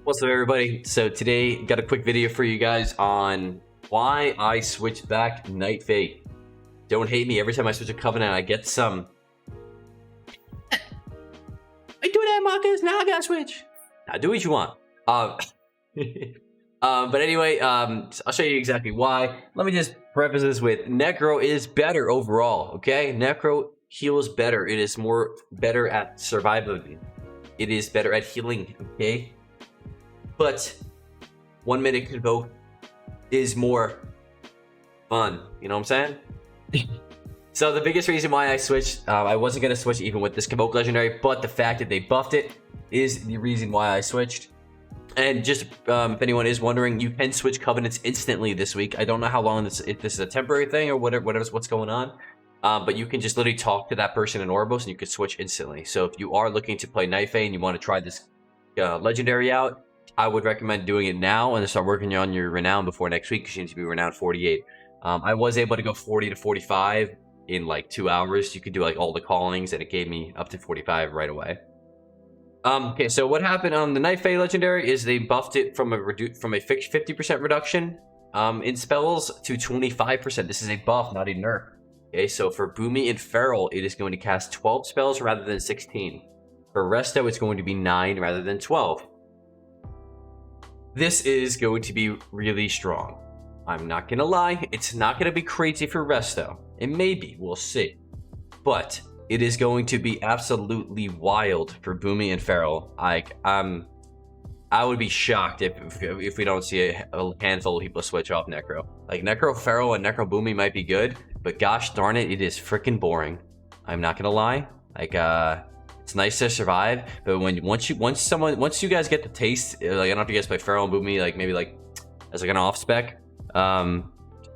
What's up, everybody? So today, got a quick video for you guys on why I switched back Night Fae. Don't hate me. Every time I switch a Covenant, I get some. I do that, Marcus. Now I gotta switch. Now do what you want. But anyway, I'll show you exactly why. Let me just preface this with Necro is better overall. Okay, Necro heals better. It is more better at survivability. It is better at healing. Okay. But 1 minute Convoke is more fun. You know what I'm saying? So the biggest reason why I switched, I wasn't going to switch even with this Convoke Legendary, but the fact that they buffed it is the reason why I switched. And just if anyone is wondering, you can switch Covenants instantly this week. I don't know how long if this is a temporary thing or what's going on. But you can just literally talk to that person in Orbos and you can switch instantly. So if you are looking to play Night Fae and you want to try this Legendary out, I would recommend doing it now and start working on your renown before next week because you need to be renowned 48. I was able to go 40 to 45 in like 2 hours. You could do like all the callings and it gave me up to 45 right away. Okay, so what happened on the Night Fae Legendary is they buffed it from a fixed 50% reduction in spells to 25%. This is a buff, not a nerf. Okay, so for Boomy and Feral, it is going to cast 12 spells rather than 16. For Resto, it's going to be 9 rather than 12. This is going to be really strong. I'm not gonna lie, it's not gonna be crazy for Resto. It may be, we'll see. But it is going to be absolutely wild for Boomy and Feral. I would be shocked if we don't see a handful of people switch off Necro. Like Necro Feral and Necro Boomy might be good, but gosh darn it, it is freaking boring. I'm not gonna lie. Like it's nice to survive, but once you guys get the taste, like I don't know if you guys play Feral and Boomy, like maybe like as like an off spec,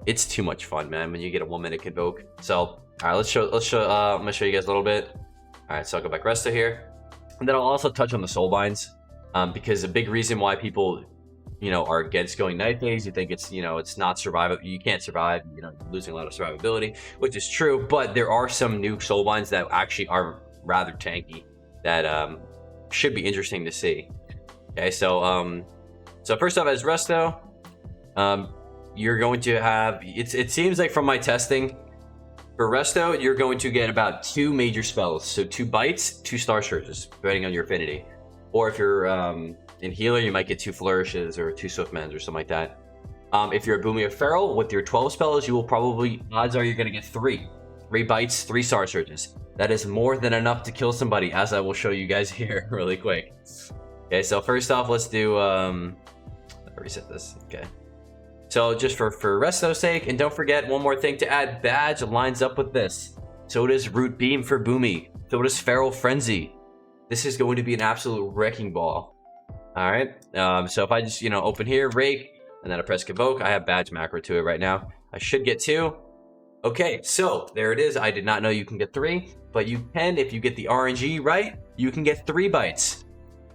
it's too much fun, man. When you get a 1 minute Convoke. So all right, let's show. I'm gonna show you guys a little bit. All right, so I'll go back Resto here, and then I'll also touch on the Soulbinds, because a big reason why people, are against going Night Phase, you think it's, it's not survivable. You can't survive. Losing a lot of survivability, which is true. But there are some new Soulbinds that actually are rather tanky that should be interesting to see. Okay, so so first off, as Resto, you're going to have it seems like from my testing for Resto, you're going to get about 2 major spells. So 2 bites, 2 star surges, depending on your affinity. Or if you're in healer, you might get 2 flourishes or 2 swiftmans or something like that. If you're a Boomy or Feral with your 12 spells, you will probably, odds are you're going to get 3 bites, 3 star surges. That is more than enough to kill somebody, as I will show you guys here really quick. Okay, so first off, let's do reset this. Okay, so just for Resto's sake, and don't forget one more thing to add, badge lines up with this. So does Root Beam for Boomy. So does Feral Frenzy. This is going to be an absolute wrecking ball. All right, so if I just open here, Rake, and then I press Convoke, I have badge macro to it right now. I should get 2. Okay, so there it is. I did not know you can get 3, but you can if you get the RNG right. You can get 3 bites.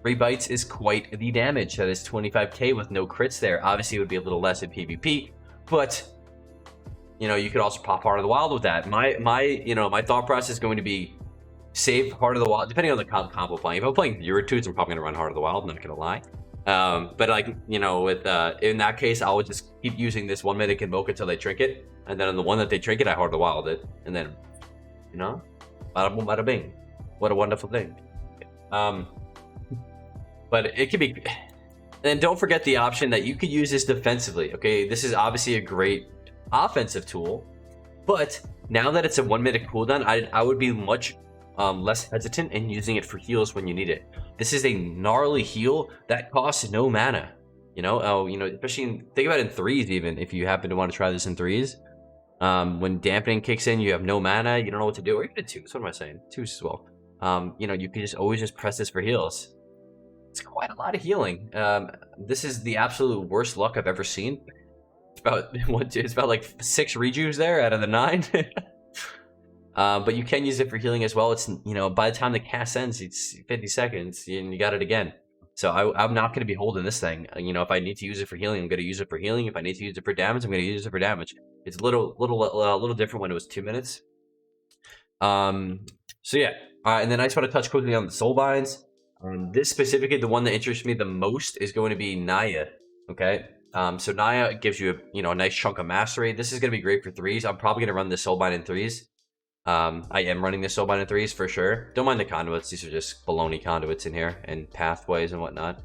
3 bites is quite the damage. That is 25k with no crits there. Obviously, it would be a little less in PvP, but you could also pop Heart of the Wild with that. My thought process is going to be save Heart of the Wild, depending on the combo playing. If I'm playing Druid, I'm probably gonna run Heart of the Wild. I'm not gonna lie. But like with in that case, I would just keep using this 1 minute Convoke until they trinket, and then on the one that they trinket, I Heart of the Wild it, and then bada boom, bada bing. What a wonderful thing. But it could be, and don't forget the option that you could use this defensively. Okay, this is obviously a great offensive tool, but now that it's a 1 minute cooldown, I would be much less hesitant in using it for heals when you need it. This is a gnarly heal that costs no mana. Especially think about it in 3s, even if you happen to want to try this in 3s. When dampening kicks in, you have no mana, you don't know what to do, or even a 2s. What am I saying? 2s as well. You can always just press this for heals. It's quite a lot of healing. This is the absolute worst luck I've ever seen. It's about like 6 rejuves there out of the 9. But you can use it for healing as well. It's by the time the cast ends, it's 50 seconds and you got it again. So I'm not going to be holding this thing. If I need to use it for healing, I'm going to use it for healing. If I need to use it for damage, I'm going to use it for damage. It's a little different when it was 2 minutes. So yeah, and then I just want to touch quickly on the Soulbinds. This specifically, the one that interests me the most is going to be Naya. Okay, so Naya gives you a nice chunk of mastery. This is going to be great for threes. I'm probably going to run this soulbind in threes. I am running this soulbind in threes for sure. Don't mind the conduits; these are just baloney conduits in here and pathways and whatnot.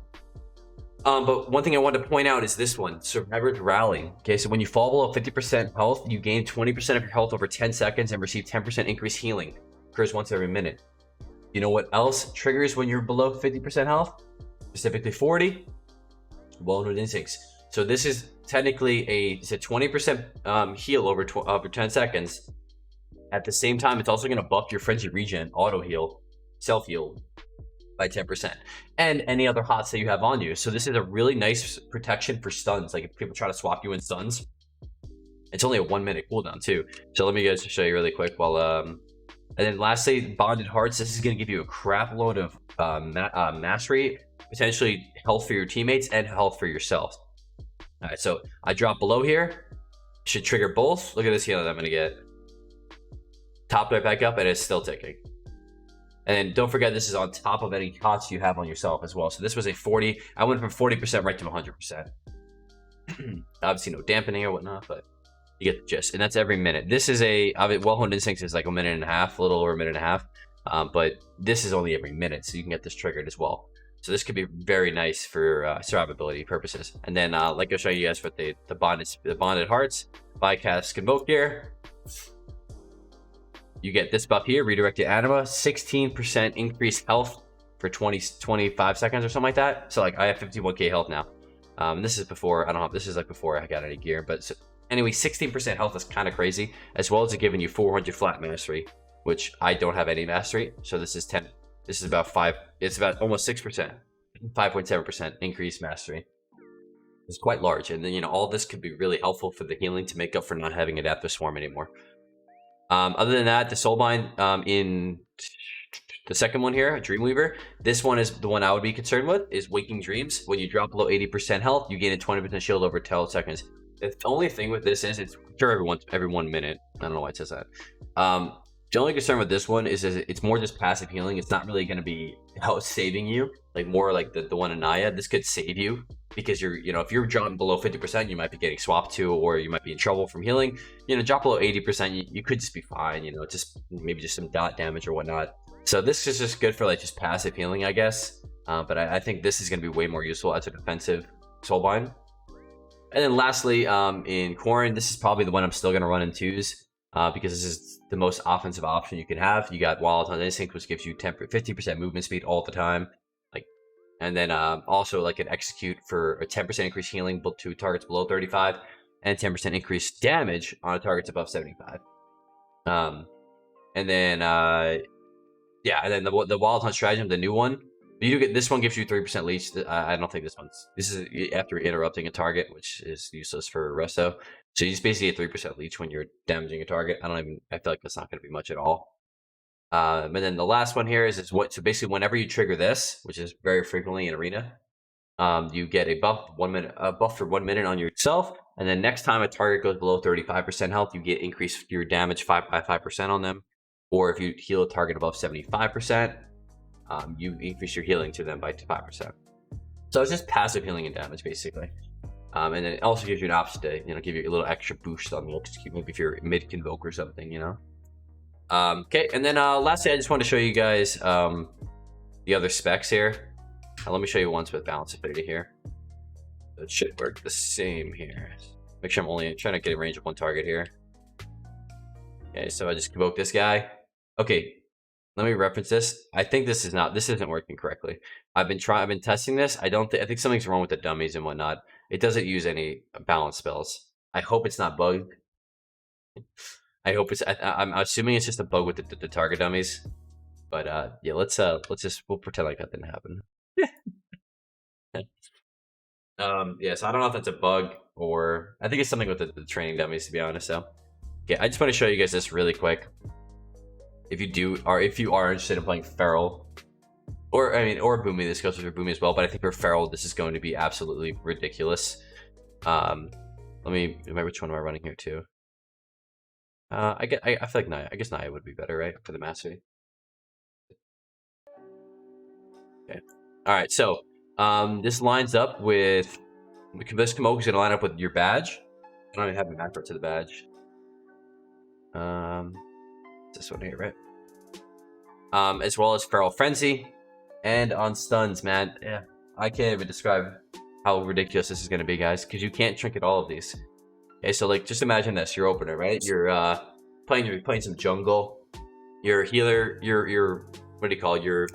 But one thing I wanted to point out is this one, Survivor's Rally. Okay, so when you fall below 50% health, you gain 20% of your health over 10 seconds and receive 10% increased healing. Occurs once every minute. You know what else triggers when you're below 50% health? Specifically 40? Well-known instincts. So this is technically it's a 20% heal over 10 seconds. At the same time, it's also going to buff your frenzy regen, auto heal, self heal by 10%, and any other hots that you have on you. So this is a really nice protection for stuns. Like if people try to swap you in stuns, it's only a 1 minute cooldown too. So let me guys show you really quick while and then lastly, Bonded Hearts. This is going to give you a crap load of mastery, potentially health for your teammates and health for yourself. All right, so I drop below here. Should trigger both. Look at this healing I'm going to get. Top right back up, and it's still ticking. And then don't forget, this is on top of any costs you have on yourself as well. So this was a 40. I went from 40% right to 100%. Obviously no dampening or whatnot, but you get the gist. And that's every minute. This is well-honed instincts is like a minute and a half, a little over a minute and a half. But this is only every minute, so you can get this triggered as well. So this could be very nice for survivability purposes. And then like I'll show you guys what the Bonded Hearts, bycast CONVOKE here. You get this buff here, redirected anima, 16% increased health for 25 seconds or something like that. So like I have 51k health now. This is before, this is like before I got any gear. But so, anyway, 16% health is kind of crazy, as well as it giving you 400 flat mastery, which I don't have any mastery. So this is 10, this is about 5, it's about almost 6%, 5.7% increased mastery. It's quite large. And then, all this could be really helpful for the healing to make up for not having Adaptive Swarm anymore. Other than that, the Soulbind in the second one here, Dreamweaver, this one is the one I would be concerned with, is Waking Dreams. When you drop below 80% health, you gain a 20% shield over 12 seconds. The only thing with this is it's sure every 1 minute. I don't know why it says that. The only concern with this one is it's more just passive healing. It's not really going to be saving you, like more like the one in Naya. This could save you because if you're dropping below 50%, you might be getting swapped to, or you might be in trouble from healing. Drop below 80%, you could just be fine. Just maybe just some dot damage or whatnot. So this is just good for like just passive healing, I guess. But I think this is going to be way more useful as a defensive soulbind. And then lastly, in Corrin, this is probably the one I'm still going to run in twos. Because this is the most offensive option you can have. You got Wild Instinct, which gives you 50% movement speed all the time. And then also like an Execute for a 10% increased healing to targets below 35, and 10% increased damage on targets above 75. And then and then the Wild Hunt Stratagem, the new one. You do get this one, gives you 3% leech. I don't think this is after interrupting a target, which is useless for Resto. So you just basically get 3% leech when you're damaging a target. I feel like that's not going to be much at all. And then the last one here is so basically whenever you trigger this, which is very frequently in Arena, you get a buff for 1 minute on yourself. And then next time a target goes below 35% health, you get increased your damage by 5% on them. Or if you heal a target above 75%, you increase your healing to them by 5%. So it's just passive healing and damage basically. And then it also gives you an option to, give you a little extra boost on the execute, maybe if you're mid convoke or something, Okay, and then lastly, I just want to show you guys the other specs here. Let me show you ones with balance affinity here. It should work the same here. Make sure I'm only trying to get a range of one target here. Okay, so I just convoke this guy. Okay, let me reference this. I think this isn't working correctly. I've been testing this. I think something's wrong with the dummies and whatnot. It doesn't use any balance spells. I hope it's not bugged. I'm assuming it's just a bug with the target dummies. But yeah, we'll pretend like that didn't happen. Yeah, so I don't know if that's a bug or I think it's something with the training dummies, to be honest. So yeah, I just want to show you guys this really quick. If you are interested in playing Feral, or Boomy, this goes for Boomy as well, but I think for Feral, this is going to be absolutely ridiculous. Which one am I running here too? I feel like Naya. I guess Naya would be better, right, for the mastery. Okay. All right. So this lines up with this CONVOKE is going to line up with your badge. I don't even have a macro to the badge. This one here, right? As well as Feral Frenzy, and on stuns, man. Yeah, I can't even describe how ridiculous this is going to be, guys, because you can't trinket all of these. Okay, so like, just imagine this: your opener, right? You're playing some jungle. Your healer, your what do you call it? Your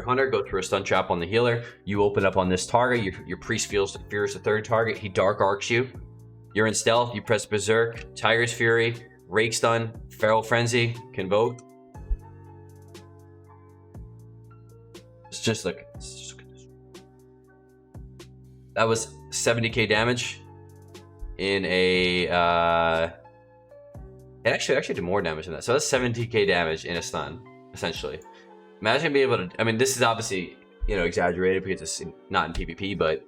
hunter go through a stun trap on the healer. You open up on this target. Your priest fears the third target. He dark arcs you. You're in stealth. You press berserk, Tiger's Fury, rake stun, Feral Frenzy, CONVOKE. Just look at this. That was 70k damage in a it actually did more damage than that. So that's 70k damage in a stun, essentially. Imagine being able to, I mean, this is obviously, you know, exaggerated because it's not in PvP, but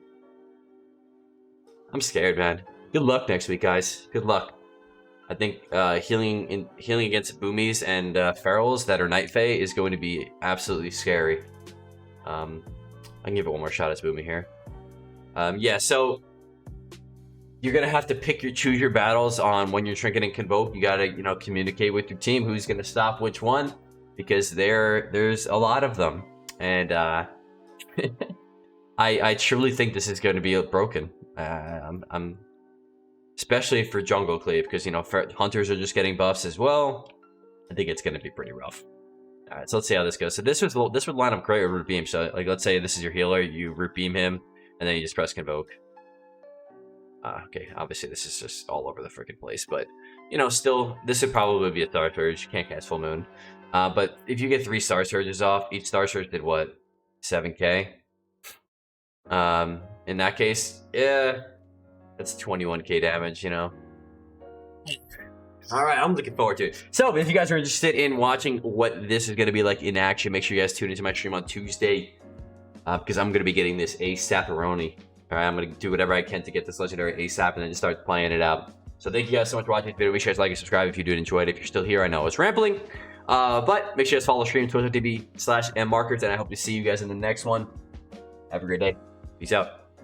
I'm scared, man. Good luck next week, guys. Good luck. I think healing against boomies and ferals that are Night Fae is going to be absolutely scary. I can give it one more shot as Boomy here. Yeah, so you're gonna have to choose your battles on when you're trinketing CONVOKE. You gotta, you know, communicate with your team who's gonna stop which one, because there's a lot of them, and I truly think this is going to be broken. I'm especially for jungle cleave, because, you know, hunters are just getting buffs as well. I think it's going to be pretty rough. All right, so let's see how this goes. So this would line up great with root beam. So like, let's say this is your healer, you root beam him, and then you just press CONVOKE. Okay, obviously this is just all over the freaking place, but, you know, still, this would probably be a Star Surge. You can't cast Full Moon. But if you get 3 Star Surges off, each Star Surge did what? 7k? In that case, yeah, that's 21k damage, you know? Alright, I'm looking forward to it. So, if you guys are interested in watching what this is going to be like in action, make sure you guys tune into my stream on Tuesday, because I'm going to be getting this ASAP-aroni. Alright, I'm going to do whatever I can to get this legendary ASAP and then just start playing it out. So thank you guys so much for watching this video. Make sure you guys like and subscribe if you did enjoy it. If you're still here, I know I was rambling. But make sure you guys follow the stream, twitch.tv/mmarkers, and I hope to see you guys in the next one. Have a great day. Peace out.